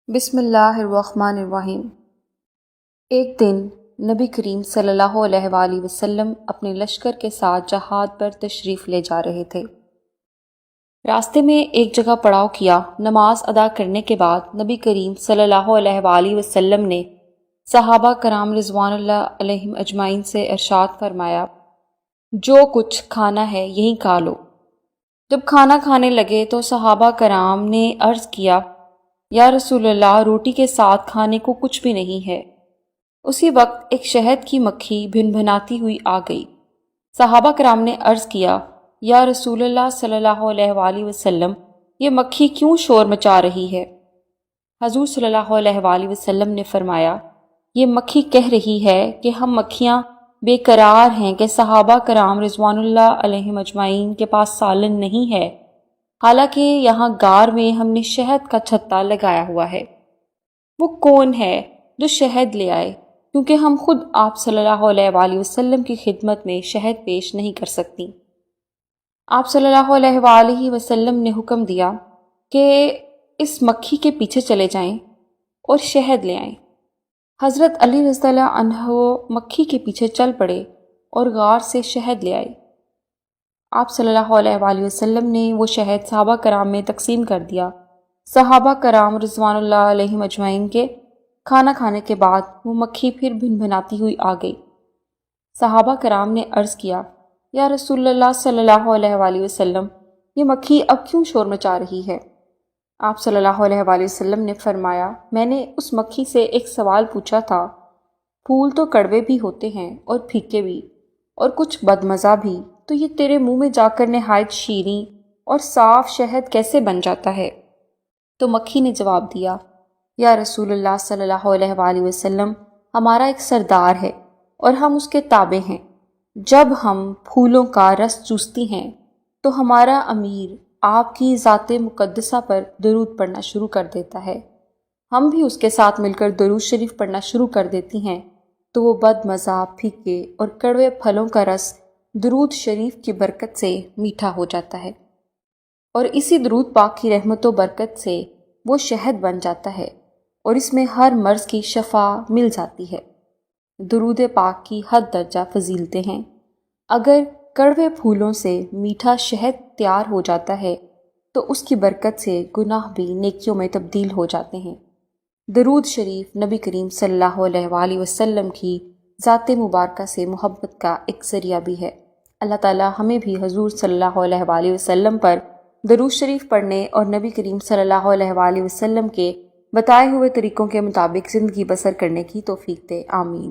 بسم اللہ الرحمن الرحیم۔ ایک دن نبی کریم صلی اللہ علیہ وآلہ وسلم اپنے لشکر کے ساتھ جہاد پر تشریف لے جا رہے تھے۔ راستے میں ایک جگہ پڑاؤ کیا۔ نماز ادا کرنے کے بعد نبی کریم صلی اللہ علیہ وآلہ وسلم نے صحابہ کرام رضوان اللہ علیہم اجمعین سے ارشاد فرمایا، جو کچھ کھانا ہے یہیں کھا لو۔ جب کھانا کھانے لگے تو صحابہ کرام نے عرض کیا، یا رسول اللہ، روٹی کے ساتھ کھانے کو کچھ بھی نہیں ہے۔ اسی وقت ایک شہد کی مکھی بھن بھناتی ہوئی آ گئی۔ صحابہ کرام نے عرض کیا، یا رسول اللہ صلی اللہ علیہ وآلہ وسلم، یہ مکھی کیوں شور مچا رہی ہے؟ حضور صلی اللہ علیہ وآلہ وسلم نے فرمایا، یہ مکھی کہہ رہی ہے کہ ہم مکھیاں بے قرار ہیں کہ صحابہ کرام رضوان اللہ علیہم اجمعین کے پاس سالن نہیں ہے، حالانکہ یہاں غار میں ہم نے شہد کا چھتا لگایا ہوا ہے۔ وہ کون ہے جو شہد لے آئے، کیونکہ ہم خود آپ صلی اللہ علیہ وآلہ وسلم کی خدمت میں شہد پیش نہیں کر سکتی۔ آپ صلی اللہ علیہ وآلہ وسلم نے حکم دیا کہ اس مکھی کے پیچھے چلے جائیں اور شہد لے آئیں۔ حضرت علی رضی اللہ عنہ مکھی کے پیچھے چل پڑے اور غار سے شہد لے آئے۔ آپ صلی اللہ علیہ وآلہ وسلم نے وہ شہد صحابہ کرام میں تقسیم کر دیا۔ صحابہ کرام رضوان اللہ علیہم اجمعین کے کھانا کھانے کے بعد وہ مکھی پھر بھن بھناتی ہوئی آ گئی۔ صحابہ کرام نے عرض کیا، یا رسول اللہ صلی اللہ علیہ وآلہ وسلم، یہ مکھی اب کیوں شور مچا رہی ہے؟ آپ صلی اللہ علیہ وآلہ وسلم نے فرمایا، میں نے اس مکھی سے ایک سوال پوچھا تھا، پھول تو کڑوے بھی ہوتے ہیں اور پھیکے بھی، اور کچھ بدمزہ بھی، تو یہ تیرے منہ میں جا کر نہایت شیریں اور صاف شہد کیسے بن جاتا ہے؟ تو مکھی نے جواب دیا، یا رسول اللہ صلی اللہ علیہ وآلہ وسلم، ہمارا ایک سردار ہے اور ہم اس کے تابع ہیں۔ جب ہم پھولوں کا رس چوستی ہیں تو ہمارا امیر آپ کی ذات مقدسہ پر درود پڑھنا شروع کر دیتا ہے۔ ہم بھی اس کے ساتھ مل کر درود شریف پڑھنا شروع کر دیتی ہیں تو وہ بد مزہ، پھیکے اور کڑوے پھلوں کا رس درود شریف کی برکت سے میٹھا ہو جاتا ہے، اور اسی درود پاک کی رحمت و برکت سے وہ شہد بن جاتا ہے اور اس میں ہر مرض کی شفا مل جاتی ہے۔ درود پاک کی حد درجہ فضیلتیں ہیں۔ اگر کڑوے پھولوں سے میٹھا شہد تیار ہو جاتا ہے تو اس کی برکت سے گناہ بھی نیکیوں میں تبدیل ہو جاتے ہیں۔ درود شریف نبی کریم صلی اللہ علیہ وآلہ وسلم کی ذات مبارکہ سے محبت کا ایک ذریعہ بھی ہے۔ اللہ تعالیٰ ہمیں بھی حضور صلی اللہ علیہ وآلہ وسلم پر درود شریف پڑھنے اور نبی کریم صلی اللہ علیہ وآلہ وسلم کے بتائے ہوئے طریقوں کے مطابق زندگی بسر کرنے کی توفیق دے، آمین۔